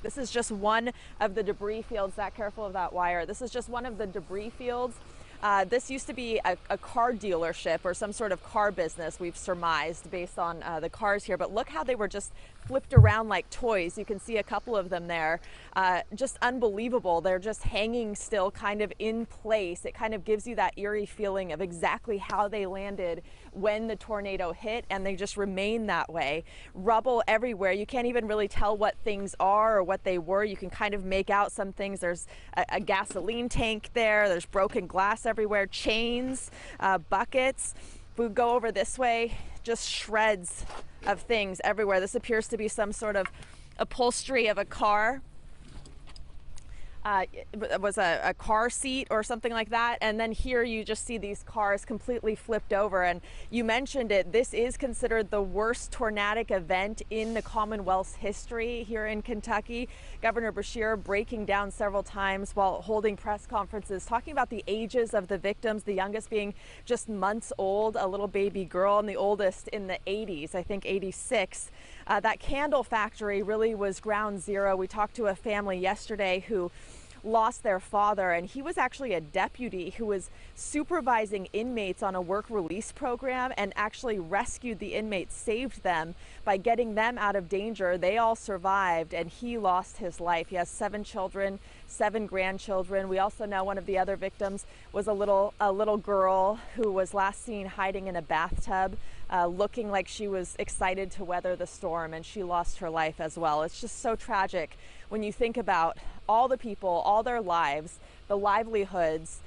This is just one of the debris fields. Zach, careful of that wire. This is just one of the debris fields. This used to be a car dealership or some sort of car business, we've surmised based on the cars here. But look how they were just flipped around like toys. You can see a couple of them there. Just unbelievable. They're just hanging still kind of in place. It kind of gives you that eerie feeling of exactly how they landed when the tornado hit, and they just remain that way. Rubble everywhere. You can't even really tell what things are or what they were. You can kind of make out some things. There's a gasoline tank there. There's broken glass everywhere, chains, buckets. If we go over this way, just shreds of things everywhere. This appears to be some sort of upholstery of a car. It was a car seat or something like that. And then here you just see these cars completely flipped over. And you mentioned it, this is considered the worst tornadic event in the Commonwealth's history here in Kentucky. Governor Beshear breaking down several times while holding press conferences, talking about the ages of the victims, the youngest being just months old, a little baby girl, and the oldest in the 80s, I think 86. That candle factory really was ground zero. We talked to a family yesterday who lost their father, and he was actually a deputy who was supervising inmates on a work release program and actually rescued the inmates, saved them by getting them out of danger. They all survived, and he lost his life. He has 7 children, 7 grandchildren. We also know one of the other victims was a little girl who was last seen hiding in a bathtub, looking like she was excited to weather the storm, and she lost her life as well. It's just so tragic when you think about all the people, all their lives, the livelihoods,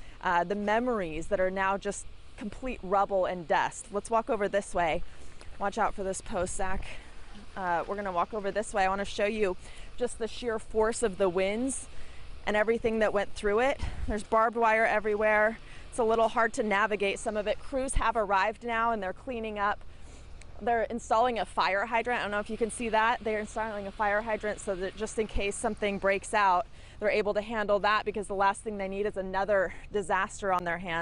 the memories that are now just complete rubble and dust. Let's walk over this way. Watch out for this post, Zach. We're gonna walk over this way. I wanna show you just the sheer force of the winds and everything that went through it. There's barbed wire everywhere. It's a little hard to navigate some of it. Crews have arrived now and they're cleaning up. They're installing a fire hydrant. I don't know if you can see that. They're installing a fire hydrant so that just in case something breaks out, they're able to handle that, because the last thing they need is another disaster on their hands.